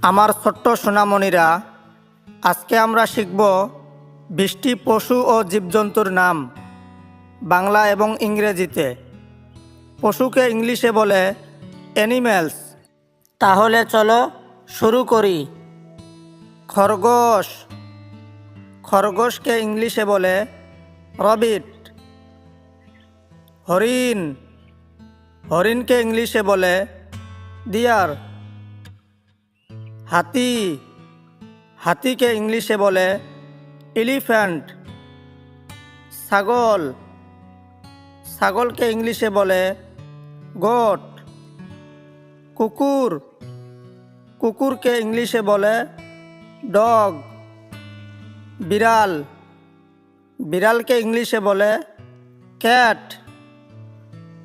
আমার ছোট্ট সোনামণিরা, আজকে আমরা শিখব 20টি পশু ও জীবজন্তুর নাম বাংলা এবং ইংরেজিতে। পশুকে ইংলিশে বলে অ্যানিম্যালস। তাহলে চলো শুরু করি। খরগোশ, খরগোশকে ইংলিশে বলে রবিট। হরিণ, হরিণকে ইংলিশে বলে ডিয়ার। হাতি, হাতিকে ইংলিশে বলে এলিফ্যান্ট। ছাগল, ছাগলকে ইংলিশে বলে গোট। কুকুর, কুকুরকে ইংলিশে বলে ডগ। বিড়াল, বিড়ালকে ইংলিশে বলে ক্যাট।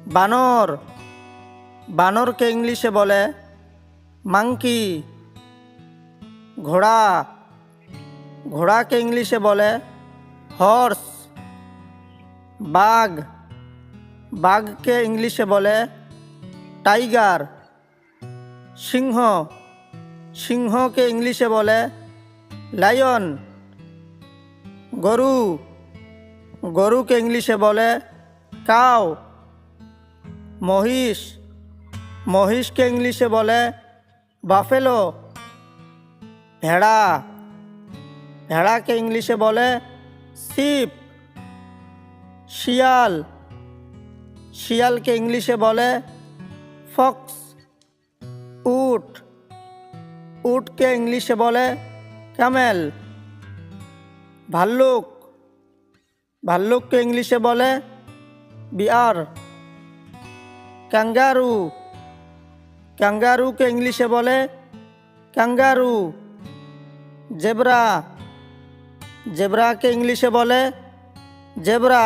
বানর, বানরকে ইংলিশে বলে মাংকি। ঘোড়া, ঘোড়াকে ইংলিশে বলে হর্স। বাঘ, বাঘকে ইংলিশে বলে টাইগার। সিংহ, সিংহকে ইংলিশে বলে লায়ন। গরু, গরুকে ইংলিশে বলে কাউ। মহিষ, মহিষকে ইংলিশে বলে বাফেলো। ভেড়া, ভেড়াকে ইংলিশে বলে শিপ। শিয়াল, শিয়ালকে ইংলিশে বলে ফক্স। উট, উটকে ইংলিশে বলে ক্যামেল। ভাল্লুক, ভাল্লুককে ইংলিশে বলে বিয়ার। ক্যাঙ্গারু, ক্যাঙ্গারুকে ইংলিশে বলে ক্যাঙ্গারু। জেব্রা, জেব্রাকে ইংলিশে বলে জেব্রা।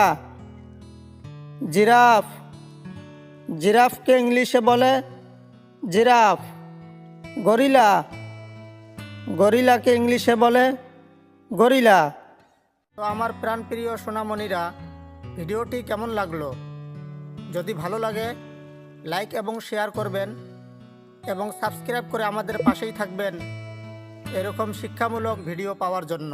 জিরাফ, জিরাফকে ইংলিশে বলে জিরাফ। গরিলা, গরিলাকে ইংলিশে বলে গরিলা। তো আমার প্রাণপ্রিয় সোনামণিরা, ভিডিওটি কেমন লাগলো? যদি ভালো লাগে লাইক এবং শেয়ার করবেন এবং সাবস্ক্রাইব করে আমাদের পাশেই থাকবেন এরকম শিক্ষামূলক ভিডিও পাওয়ার জন্য।